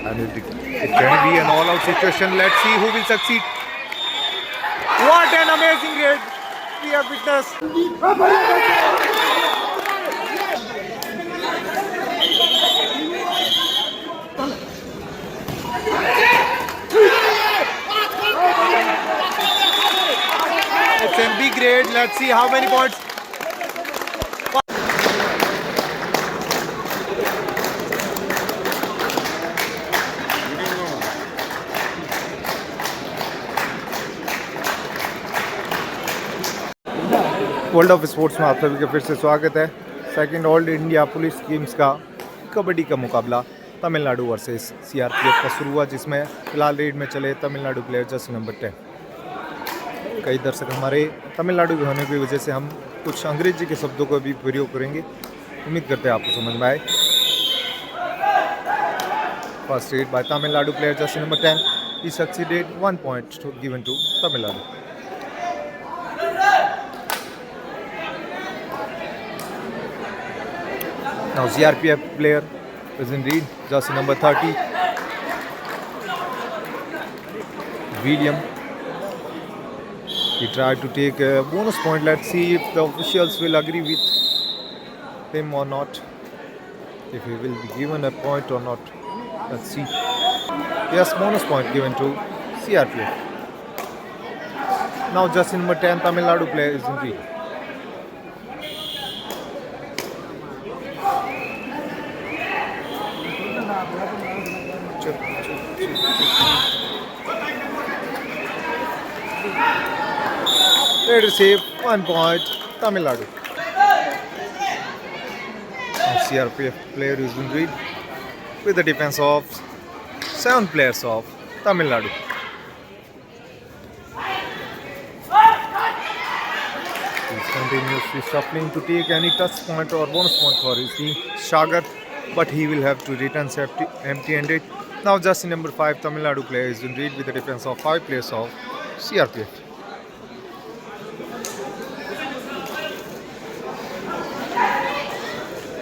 And it can be an all-out situation. Let's see who will succeed. What an amazing raid we have witnessed. It's a big raid. Let's see how many points. World of sports में आप सभी का फिर से स्वागत है। Second all India police games का कबड्डी का मुकाबला तमिलनाडु वर्सेस सीआरपीएफ का शुरू हुआ, जिसमें फिलहाल रेड में चले तमिलनाडु प्लेयर जर्सी नंबर 10। कई दर्शक हमारे तमिलनाडु के होने की वजह से हम कुछ अंग्रेजी के शब्दों को भी प्रयोग करेंगे। उम्मीद करते हैं आपको समझ में आए। First raid by Tamil Nadu player jersey number 10. He succeeded 1 point given to Tamil Nadu. Now CRPF player is in lead, jersey number 30, William. He tried to take a bonus point. Let's see if the officials will agree with him or not. If he will be given a point or not. Let's see. Yes, bonus point given to CRPF. Now jersey number 10, Tamil Nadu player is in lead. They receive 1 point, Tamil Nadu. Now CRPF player is in lead with the defense of 7 players of Tamil Nadu. He's continuously shuffling to take any touch point or bonus point for his team, Sagar, but he will have to return empty-handed. Now jersey number 5, Tamil Nadu player is in lead with the defense of 5 players of CRPF.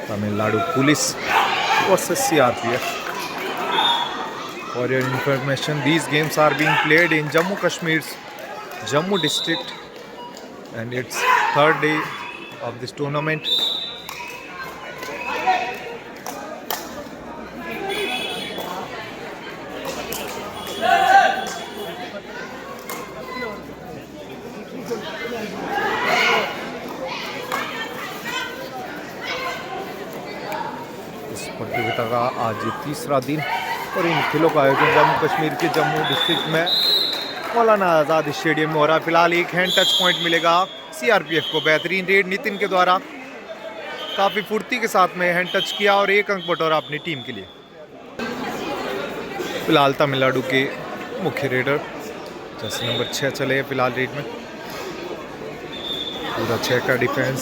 Tamil Nadu Police versus CRPF. For your information, these games are being played in Jammu Kashmir's Jammu district, and it's third day of this tournament. इस प्रतियोगिता का आज तीसरा दिन और इन खेलों का आयोजन जम्मू कश्मीर के जम्मू डिस्ट्रिक्ट में मौलाना आज़ाद स्टेडियम में हो रहा है। फिलहाल एक हैंड टच पॉइंट मिलेगा सीआरपीएफ को। बेहतरीन रेड नितिन के द्वारा काफ़ी फुर्ती के साथ में हैंड टच किया और 1 अंक बटोरा अपनी टीम के लिए। फिलहाल तमिलनाडु के मुख्य रेडर जर्सी नंबर 6 चले हैं फिलहाल रेड में। पूरा 6 का डिफेंस,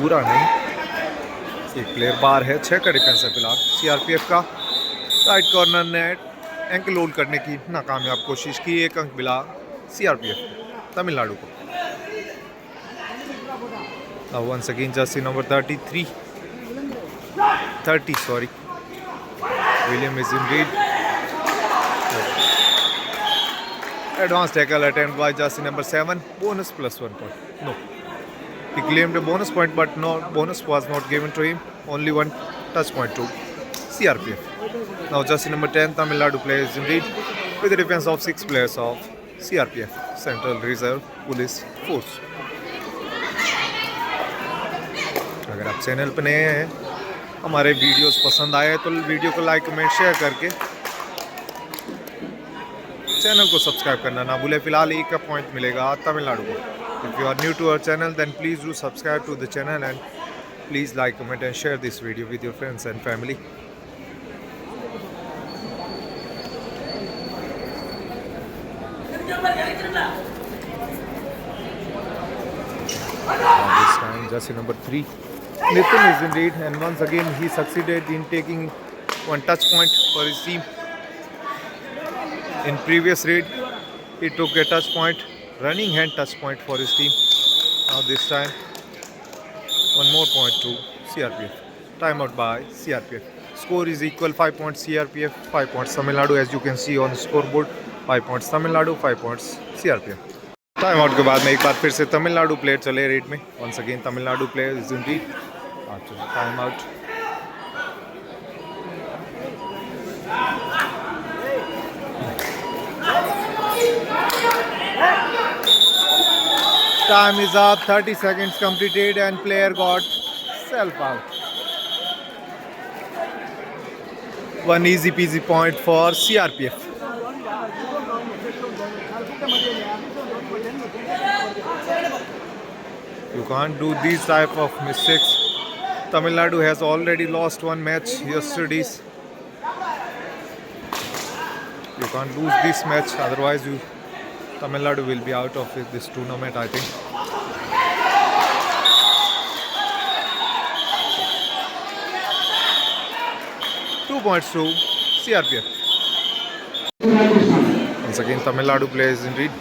पूरा नहीं, एक प्लेयर बाहर है। 6 का डिफेंस है फिलहाल सीआरपीएफ का। राइट कॉर्नर ने एंकल होल्ड करने की नाकामयाब कोशिश की। 1 अंक मिला सीआरपीएफ तमिलनाडु को। Now once again jersey number 30, sorry. William is in lead. Advanced tackle attempt by jersey number 7. Bonus plus 1 point. No. He claimed a bonus point, but no bonus was not given to him. Only 1 touch point to CRPF. Now jersey number 10, Tamil Nadu player is in lead with the defense of 6 players of CRPF, Central Reserve Police Force. अगर आप channel पर नए हैं, हमारे videos पसंद आए तो video को लाइक कमेंट शेयर करके चैनल को सब्सक्राइब करना ना भूलें। फिलहाल 1 का पॉइंट मिलेगा तमिलनाडु को। If you are new to our channel, then please do subscribe to the channel and please like, comment and share this video with your friends and family. This time jersey number 3, Nitin is in lead, and once again he succeeded in taking 1 touch point for his team. In previous raid, he took a touch point, running hand touch point for his team. Now this time, 1 more point to CRPF. Timeout by CRPF. Score is equal, 5 points CRPF, 5 points Tamil Nadu. As you can see on the scoreboard, 5 points Tamil Nadu, 5 points CRPF. Time out के बाद में एक बार फिर से Tamil Nadu player चले raid में. Once again Tamil Nadu player is in lead after time out. Time is up, 30 seconds completed and player got self out. One easy peasy point for CRPF. You can't do these type of mistakes. Tamil Nadu has already lost one match yesterday. You can't lose this match, otherwise Tamil Nadu will be out of this tournament, I think. Two points to CRPF. Once again, Tamil Nadu plays in lead.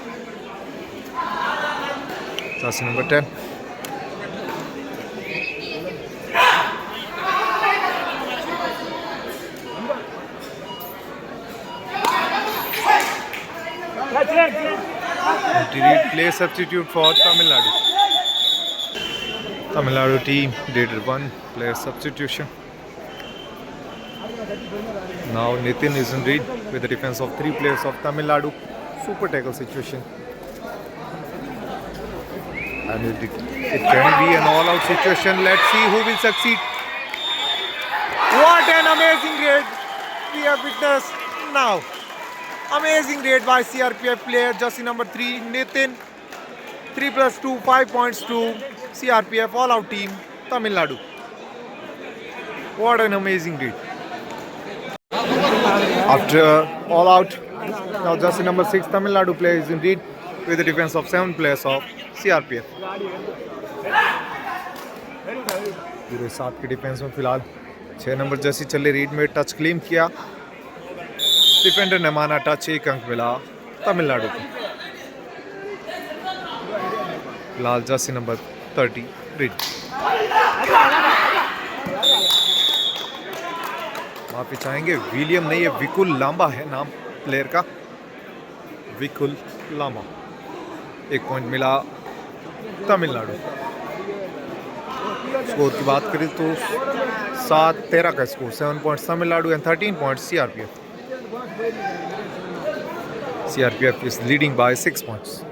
That's number 10. Play substitute for Tamil Nadu. Tamil Nadu team did one player substitution. Now Nitin is in lead with the defense of 3 players of Tamil Nadu. Super tackle situation. And it can be an all-out situation. Let's see who will succeed. What an amazing raid we have witnessed now. Amazing raid by CRPF player, jersey number 3, Nitin. 3 plus 2, 5 points to CRPF all-out team, Tamil Nadu. What an amazing raid. After all-out, now jersey number 6, Tamil Nadu player is in lead with the defense of 7 players of CRPF. पूरे 7 के defence में फिलहाल 6 number Jersey चले read में touch claim किया. Defender ने माना touch, 1 अंक मिला तमिलनाडु को. फिलहाल जर्सी नंबर 30 रीड. माफी चाहेंगे, विलियम नहीं है विकुल लांबा है नाम प्लेयर का. विकुल लांबा. 1 पॉइंट मिला तमिलनाडु. स्कोर की बात करें तो 7-13 का score. 7 points Tamil Nadu and 13 points CRPF. CRPF is leading by 6 points.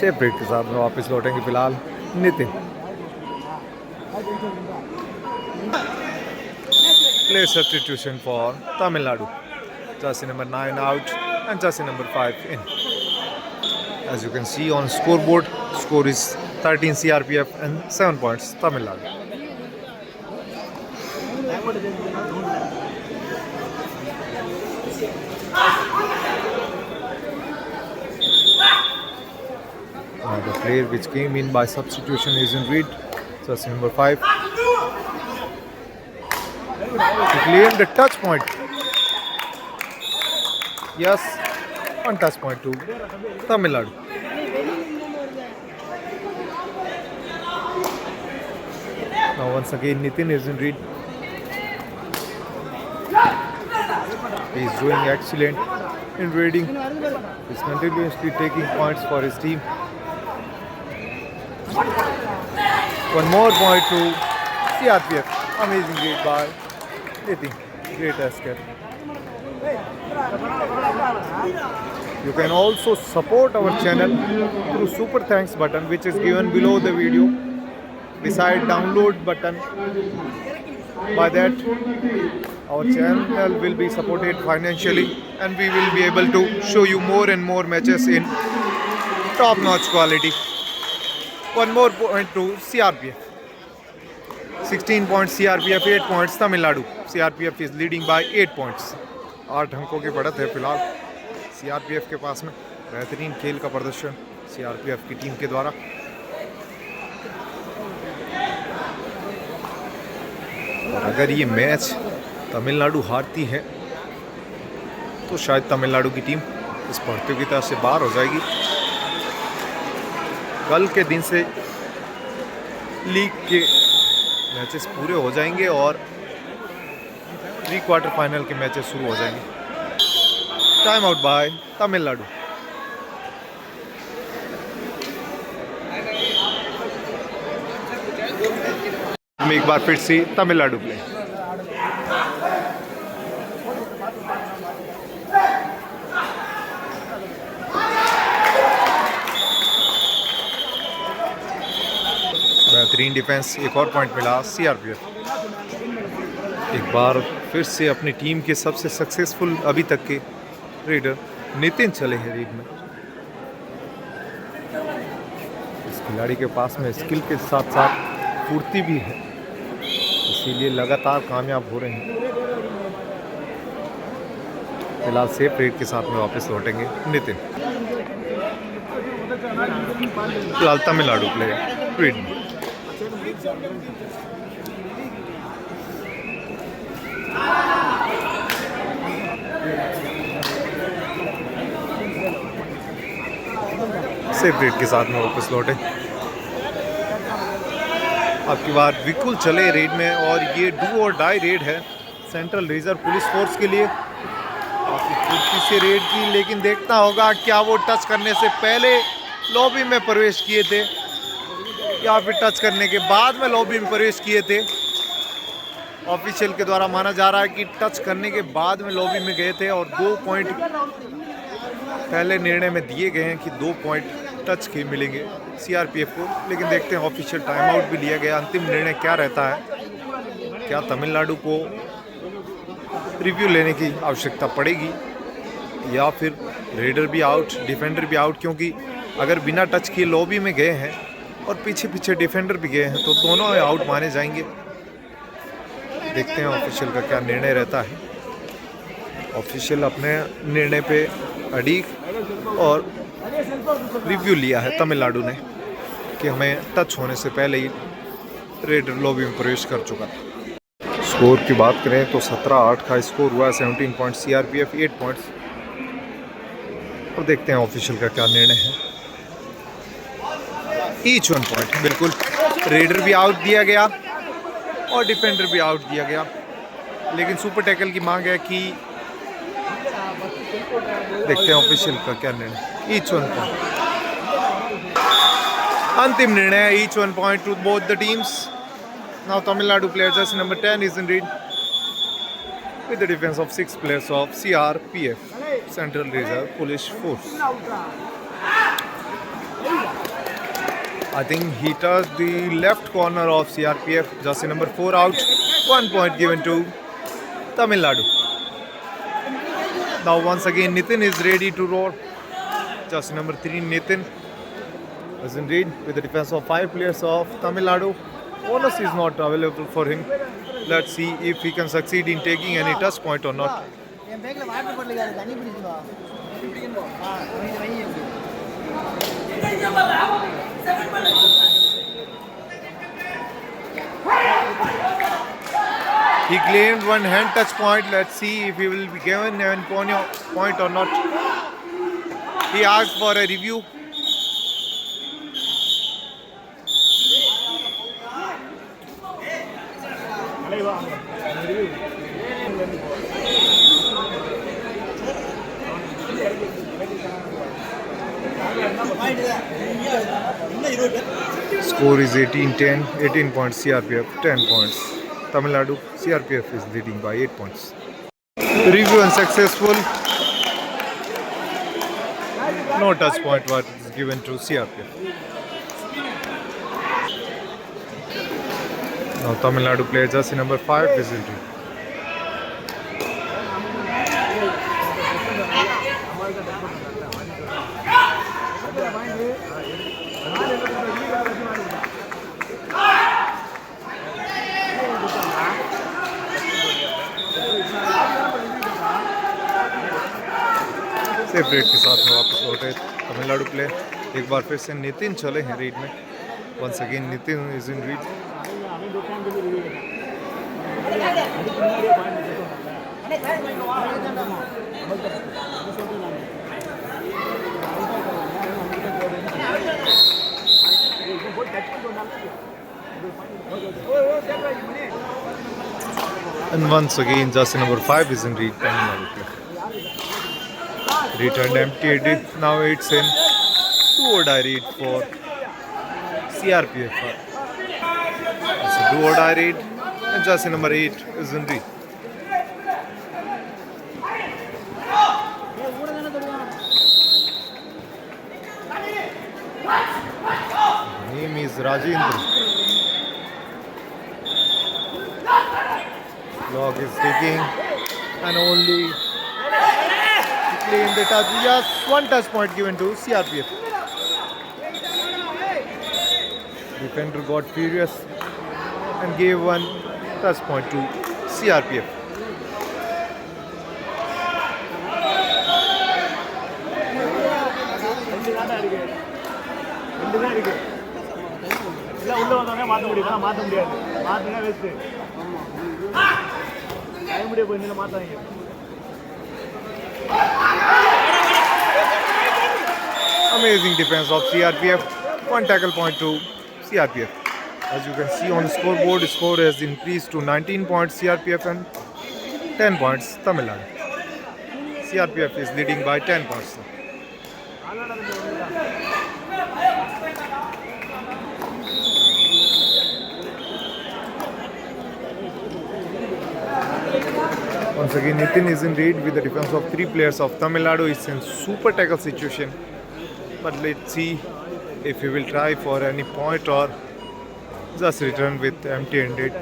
Safe break के साथ में वापस लौटेंगे फिलहाल Nitin. Play substitution for Tamil Nadu. Jersey number 9 out and jersey number 5 in. As you can see on scoreboard, score is 13 CRPF and 7 points Tamil Nadu. Now the player which came in by substitution is in red, jersey number 5. He claimed the touch point. Yes, one touch point to Tamil Nadu. Now once again Nitin is in red. He is doing excellent in raiding. He is continuously taking points for his team. One more point to CRPF. Amazing raid by Nitin. Great escape. You can also support our channel through super thanks button which is given below the video beside download button. By that our channel will be supported financially and we will be able to show you more and more matches in top notch quality. One more point to CRPF. 16 points CRPF, 8 points Tamil Nadu. CRPF is leading by 8 points. 8 अंकों की बढ़त है फिलहाल CRPF के पास में. बेहतरीन खेल का प्रदर्शन CRPF की टीम के द्वारा. और अगर ये मैच तमिलनाडु हारती है तो शायद तमिलनाडु की टीम इस प्रतियोगिता से बाहर हो जाएगी. कल के दिन से लीग के मैचेस पूरे हो जाएंगे और प्री क्वार्टर फाइनल के मैचेस शुरू हो जाएंगे. Time out by Tamil Nadu. एक बार फिर से तमिलनाडु प्ले. बेहतरीन डिफेंस. एक और पॉइंट मिला CRPF. एक बार फिर से अपनी टीम के सबसे सक्सेसफुल अभी तक के रेडर नितिन चले हैं रीड में. इस खिलाड़ी के पास में स्किल के साथ साथ फुर्ती भी है, इसीलिए लगातार कामयाब हो रहे हैं. फिलहाल सेफ रेड के साथ में वापस लौटेंगे नितिन. फिलहाल तमिलनाडु प्ले रेड में. सेफ रेड के साथ में वापस लौटे. आपकी बार विकुल चले रेड में और ये डू और डाई रेड है सेंट्रल रिजर्व पुलिस फोर्स के लिए. काफ़ी फुर्ती से रेड की, लेकिन देखना होगा क्या वो टच करने से पहले लॉबी में प्रवेश किए थे या फिर टच करने के बाद में लॉबी में प्रवेश किए थे. ऑफिशियल के द्वारा माना जा रहा है कि टच करने के बाद में लॉबी में गए थे और 2 पॉइंट पहले निर्णय में दिए गए हैं कि 2 पॉइंट टच के मिलेंगे CRPF को. लेकिन देखते हैं ऑफिशियल टाइम आउट भी लिया गया. अंतिम निर्णय क्या रहता है? क्या तमिलनाडु को रिव्यू लेने की आवश्यकता पड़ेगी या फिर रेडर भी आउट, डिफेंडर भी आउट? क्योंकि अगर बिना टच किए लॉबी में गए हैं और पीछे पीछे डिफेंडर भी गए हैं तो दोनों आउट माने जाएंगे. देखते हैं ऑफिशियल का क्या निर्णय रहता है. ऑफिशियल अपने निर्णय पे अड़ीग और रिव्यू लिया है तमिलनाडु ने कि हमें टच होने से पहले ही रेडर लॉबी में प्रवेश कर चुका था. स्कोर की बात करें तो 17-8 का स्कोर हुआ. 17 पॉइंट्स CRPF, 8 पॉइंट्स. अब देखते हैं ऑफिशियल का क्या निर्णय है. Each 1 point. बिल्कुल रेडर भी आउट दिया गया और डिफेंडर भी आउट दिया गया, लेकिन सुपर टैकल की मांग है कि देखते हैं ऑफिशियल का क्या निर्णय. Each 1 point. अंतिम निर्णय each 1 point two both the teams. Now Tamil Nadu player jersey number 10 is in lead with the defense of 6 players of CRPF, Central Reserve Police Force. I think he touched the left corner of CRPF. Jersey number 4 out. 1 point given to Tamil Nadu. Now once again Nitin is ready to roar. Jersey number 3 Nitin is in lead with the defense of 5 players of Tamil Nadu. Bonus is not available for him. Let's see if he can succeed in taking any touch point or not. He claimed one hand touch point. Let's see if he will be given a point or not. He asked for a review. Score is 18-10, 18 points CRPF, 10 points Tamil Nadu. CRPF is leading by 8 points. Review unsuccessful. No touch point was given to CRPF. Now Tamil Nadu player jersey number 5 is in lead. Safe red के साथ में वापस लौटे Tamil Nadu play. एक बार फिर से नितिन चले हैं रीड में। Once again Nitin is in raid. And once again, jersey number 5 is in read. Returned empty. Now it's in 2-or-die read for CRPF. It's a 2-or-die read, and jersey number 8 is in read. Name is Rajendra. Log is taking and only in the touch. Just one touch point given to CRPF. Defender got furious and gave one touch point to CRPF. Amazing defense of CRPF. One tackle point to CRPF. As you can see on the scoreboard, score has increased to 19 points CRPF and 10 points Tamil Nadu. CRPF is leading by 10 points. Once again, Nitin is in lead with the defense of 3 players of Tamil Nadu. It's in super tackle situation. But let's see if he will try for any point or just return with empty-handed.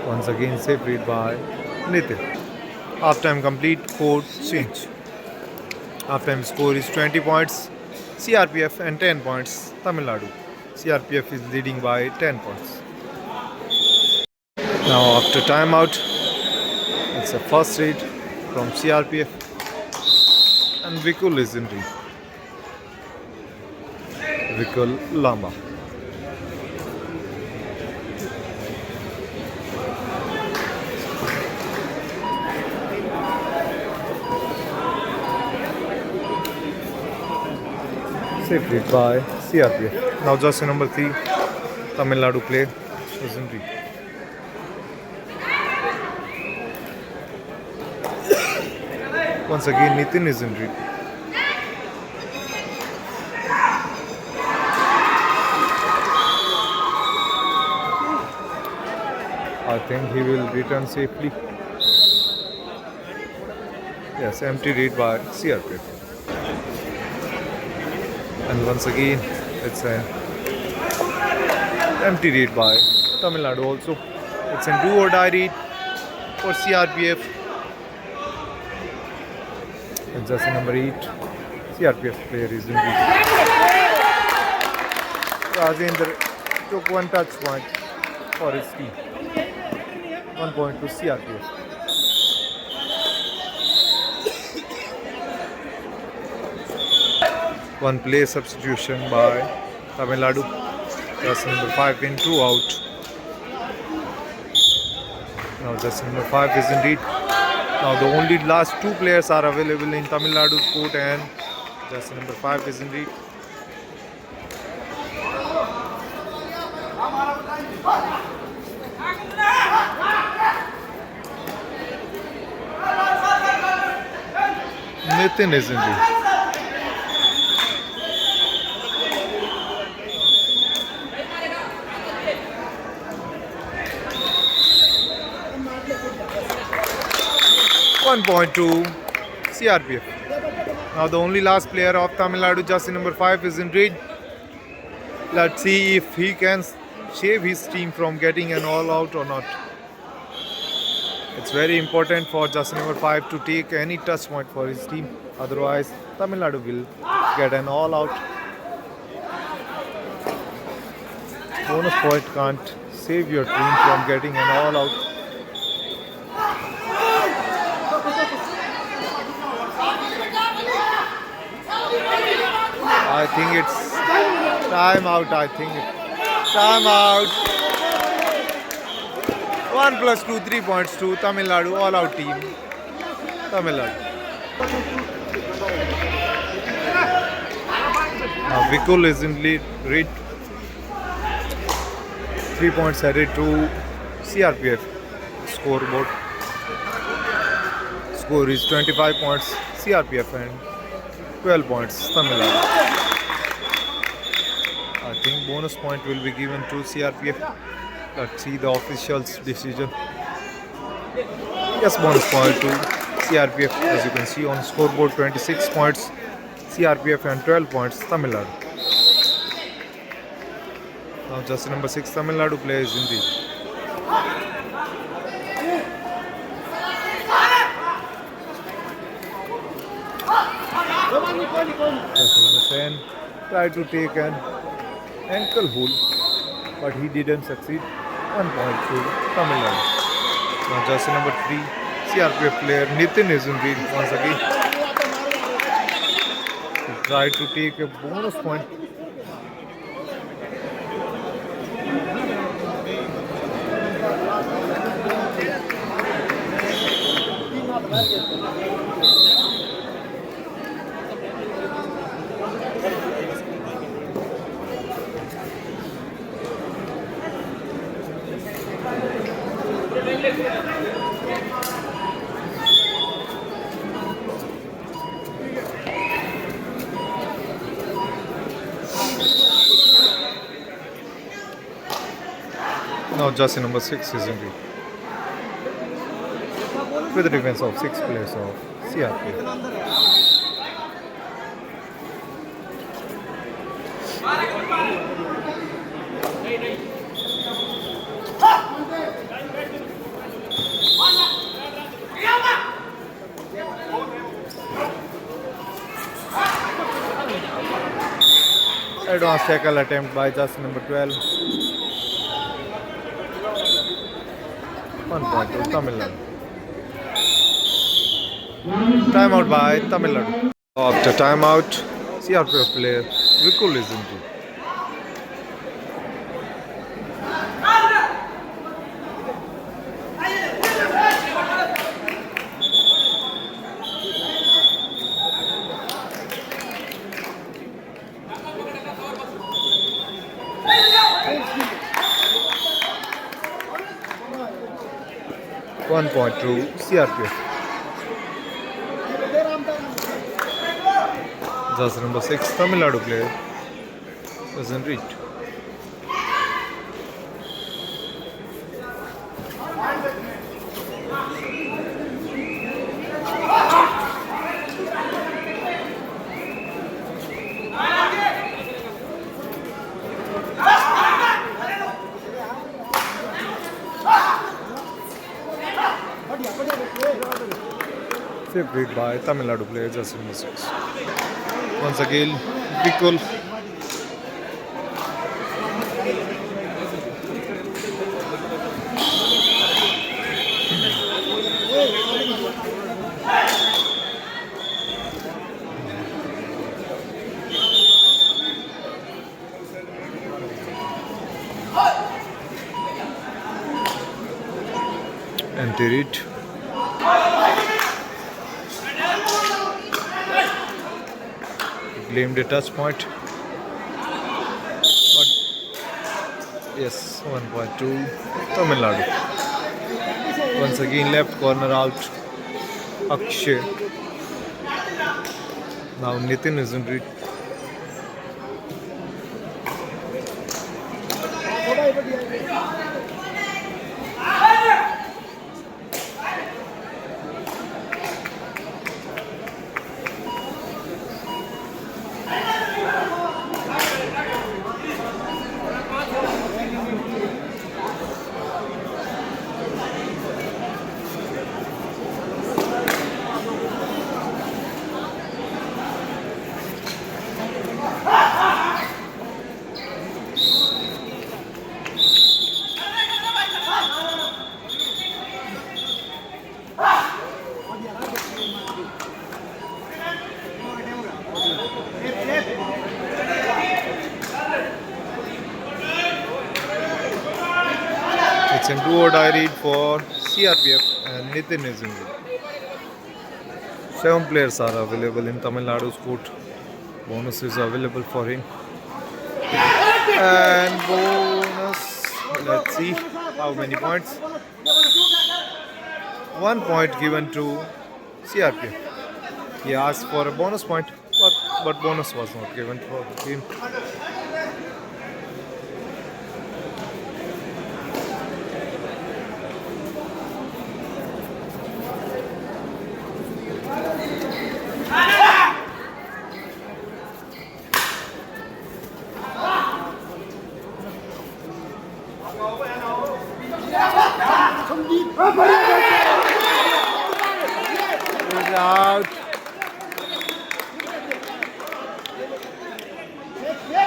Once again, safe read by Nitin. Half time complete, code change. Half time score is 20 points CRPF and 10 points Tamil Nadu. CRPF is leading by 10 points. Now after timeout, it's a first read from CRPF and Vikul is in read. Vikul Lamba. Safe read by CRPF. Now jersey number 3, Tamil Nadu play is in read. Once again, Nitin is in read. I think he will return safely. Yes, empty read by CRPF. And once again, it's an empty read by Tamil Nadu also. It's a do-or-die read for CRPF. And jersey number 8, CRPF player is in read. Rajendra took one touch point for his team. 1 point to CRPF. One play substitution by Tamil Nadu. Jersey number 5 in, 2 out. Now jersey number 5 is in read. Now the only last 2 players are available in Tamil Nadu's court and jersey number 5 is in read. Nitin is in read. One point to CRPF. Now the only last player of Tamil Nadu, jersey number 5 is in read. Let's see if he can save his team from getting an all out or not. It's very important for jersey number 5 to take any touch point for his team. Otherwise, Tamil Nadu will get an all-out. Bonus point can't save your team from getting an all-out. I think it's time out. Time out. 1+2, 3 points to Tamil Nadu, all-out team. Tamil Nadu. Now Vikul is in lead. 3 points added to CRPF scoreboard. Score is 25 points CRPF and 12 points Tamil Nadu. I think bonus point will be given to CRPF. Let's see the official's decision. Yes, bonus point to CRPF. As you can see on scoreboard, 26 points CRPF and 12 points Tamil Nadu. Now jersey number 6 Tamil Nadu plays in the jersey number 10 tried to take an ankle hold, but he didn't succeed. 1 point to Tamil Nadu. Now jersey number 3 CRPF player Nitin is in the once again. He tried to take a bonus point. Now jersey number 6 is in the with the defense of 6 players of CRPF. Advanced tackle attempt by jersey number 12. 1 point to Tamil Nadu. Timeout by Tamil Nadu. After timeout, CRPF player Vikul is in. 1 point to CRPF. Jersey number 6 Tamil Nadu player doesn't reach. Saved it by Tamil Nadu player jersey number 6. Once again, Vikul. Enter it. Claimed a touch point, but yes, 1.2 Tamil Nadu. Once again, left corner out. Akshay. Now Nitin is in read. It's a do or die read for CRPF and Nitin is in it. 7 players are available in Tamil Nadu's court. Bonus is available for him. And bonus, let's see how many points. 1 point given to CRPF. He asked for a bonus point, but bonus was not given for him. It's out.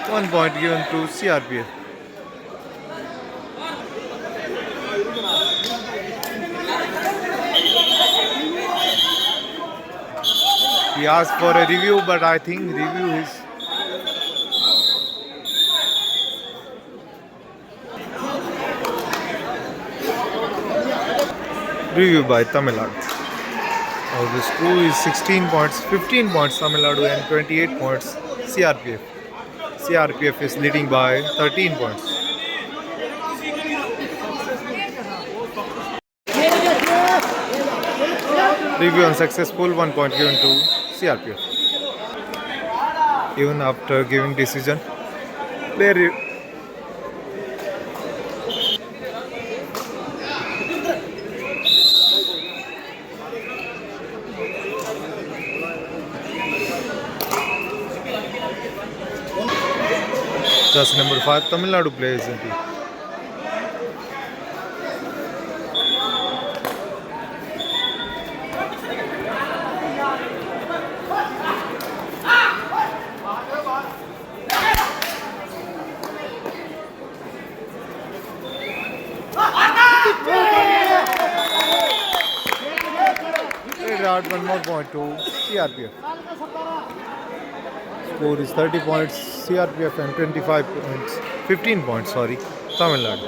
1 point given to CRPF. He asked for a review, but I think review is review by Tamil Nadu. Now the score is 16 points, 15 points Tamil Nadu and 28 points CRPF. CRPF is leading by 13 points. Review unsuccessful, 1 point given to CRPF. Even after giving decision, player just number 5 Tamil Nadu plays into. Out 1 more point to CRPF. Score is 30 points CRPF and 25 points, 15 points, sorry, Tamil Nadu.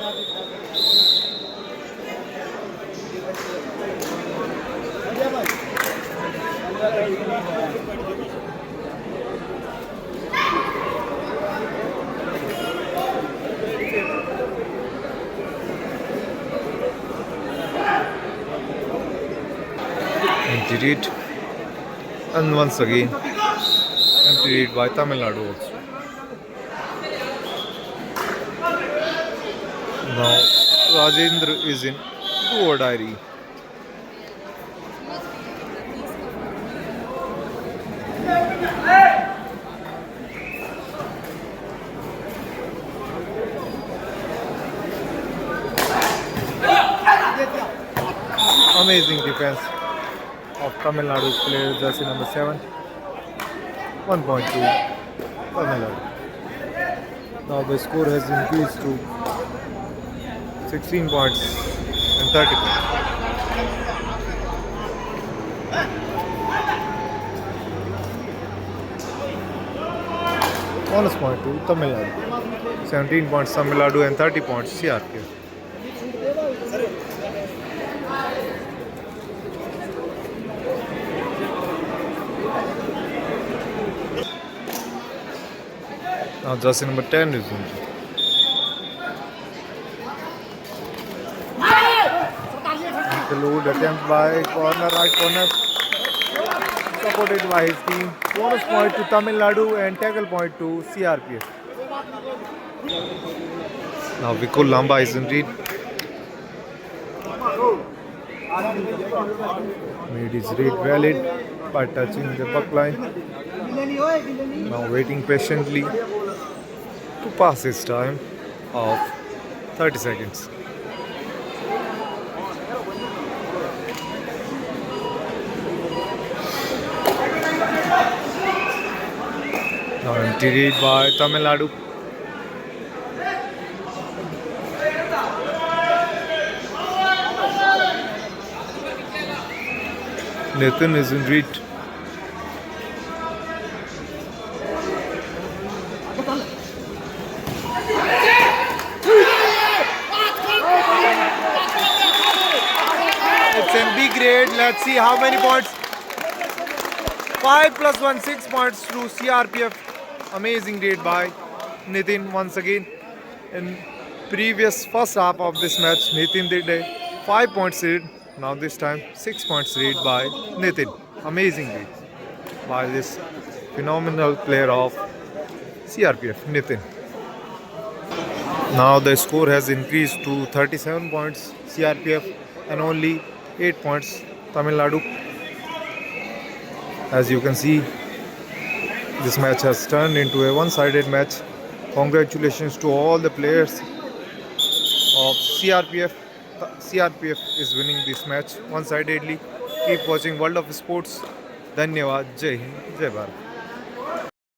Empty read, and once again empty read by Tamil Nadu also. Now Rajendra is in do or die read. Amazing defense of Tamil Nadu's player, jersey number 7. 1 point to Tamil Nadu. Now the score has increased to 16 points and 30 points. Bonus point to Tamil Nadu. 17 points Tamil Nadu and 30 points CRPF. Now jersey number 10 is in. The load attempt by corner, right corner, supported by his team. Bonus point to Tamil Nadu and tackle point to CRPF. Now Vikul Lamba is in read. Made his read valid by touching the buck line. Now waiting patiently to pass his time of 30 seconds. Now empty read by Tamil Nadu. Nathan is in read. Let's see how many points. 5 plus 1, 6 points to CRPF. Amazing raid by Nitin once again. In previous first half of this match, Nitin did a 5 points raid. Now this time 6 points raid by Nitin. Amazing raid by this phenomenal player of CRPF, Nitin. Now the score has increased to 37 points CRPF and only 8 points Tamil Nadu. As you can see, this match has turned into a one-sided match. Congratulations to all the players of CRPF. CRPF is winning this match one-sidedly. Keep watching World of Sports. धन्यवाद. जय हिंद, जय भारत.